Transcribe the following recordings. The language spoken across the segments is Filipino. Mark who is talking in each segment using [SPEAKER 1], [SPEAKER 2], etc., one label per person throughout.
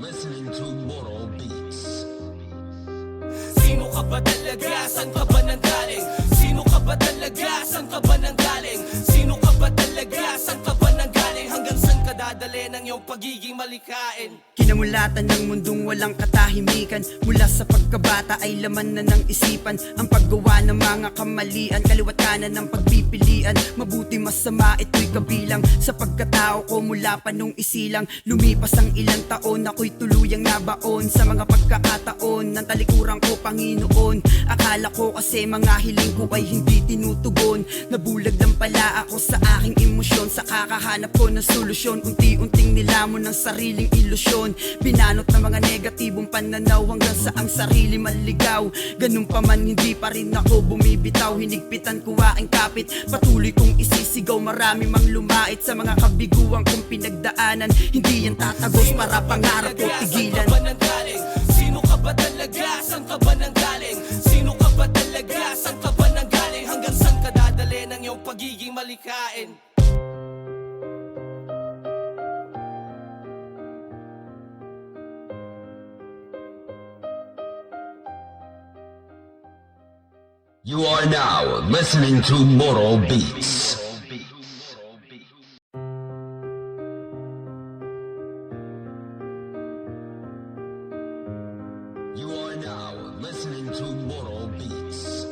[SPEAKER 1] listening to Moral Beats.
[SPEAKER 2] Sino ka ba talaga? Saan ka ba nanggaling? Sino ka ba talaga? Saan ka ba nanggaling? Sino ka ba talaga? Saan ka ba nanggaling? Hanggang saan ka dadali ng iyong pagiging malikain?
[SPEAKER 3] Kinamulatan ng mundong walang katahimikan. Mula sa pagkabata ay laman na ng isipan. Ang paggawa ng mga kamalian, kaliwat kanan ng pagpipilian. Mabuti masama ito'y kabilang sa pagkatao ko mula pa nung isilang. Lumipas ang ilang taon, ako'y tuluyang nabaon sa mga pagkakataon ng talikuran ko, Panginoon. Akala ko kasi mga hiling ko ay hindi tinutugon. Nabulag lang pala ako sa aking emosyon. Sa kakahanap ko ng solusyon, unti-unting nilamon ng sariling ilusyon. Binanot ng mga negatibong pananaw hanggang sa ang sarili maligaw. Ganun pa man hindi pa rin ako bumibitaw. Hinigpitan ko aking kapit, patuloy kong isisigaw. Marami mang lumait sa mga kabiguang kong pinagdaanan. Hindi yan tatagos para pangarap ko tigilan.
[SPEAKER 2] Sino ka ba talaga? Saan ka ba nanggaling? Sino ka ba talaga? Saan ka ba nanggaling? Hanggang saan ka dadali ng iyong pagiging malikain?
[SPEAKER 1] You are now listening to Moral Beats. You are now listening to Moral Beats.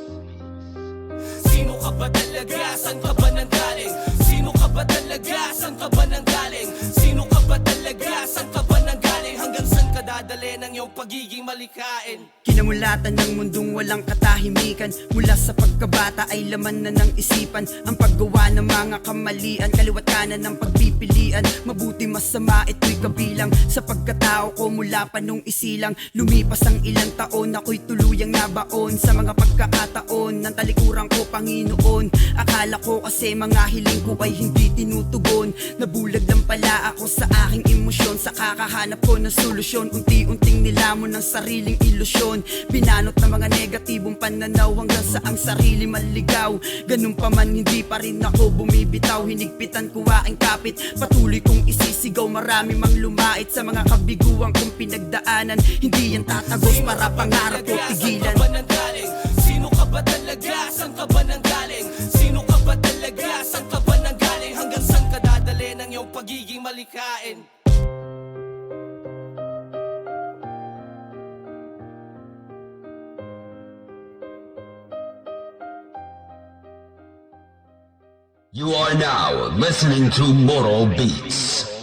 [SPEAKER 2] Sino ka ba talaga? Saan ka ba nanggaling? Sino ka ba talaga? Saan ka ba nanggaling? Sino ka ba talaga? Saan ka ba nanggaling? Hanggang saan ka dadali ng iyong pagiging malikain?
[SPEAKER 3] Kinamulatan ng mundong walang katahimikan. Mula sa pagkabata ay laman na ng isipan. Ang paggawa ng mga kamalian, kaliwat kanan ng pagpipilian. Mabuti masama ito'y kabilang sa pagkatao ko mula pa nung isilang. Lumipas ang ilang taon, ako'y tuluyang nabaon sa mga pagkakataon ng talikuran ko, Panginoon. Akala ko kasi mga hiling ko ay hindi tinutugon. Nabulag lang pala ako sa aking emosyon. Sa kakahanap ko ng solusyon, unti-unting nilamon ng sariling ilusyon. Binanot ng mga negatibong pananaw hanggang sa ang sarili maligaw. Ganun pa man hindi pa rin ako bumibitaw. Hinigpitan ko aking kapit, patuloy kong isisigaw. Marami mang lumait sa mga kabiguang kong pinagdaanan. Hindi yan tatagos para pangarap ko tigilan.
[SPEAKER 2] Sino ka ba talaga? Saan ka ba nanggaling? Sino ka ba talaga? Saan ka ba nanggaling? Hanggang saan ka dadali ng iyong pagiging malikain?
[SPEAKER 1] You are now listening to Moral Beats.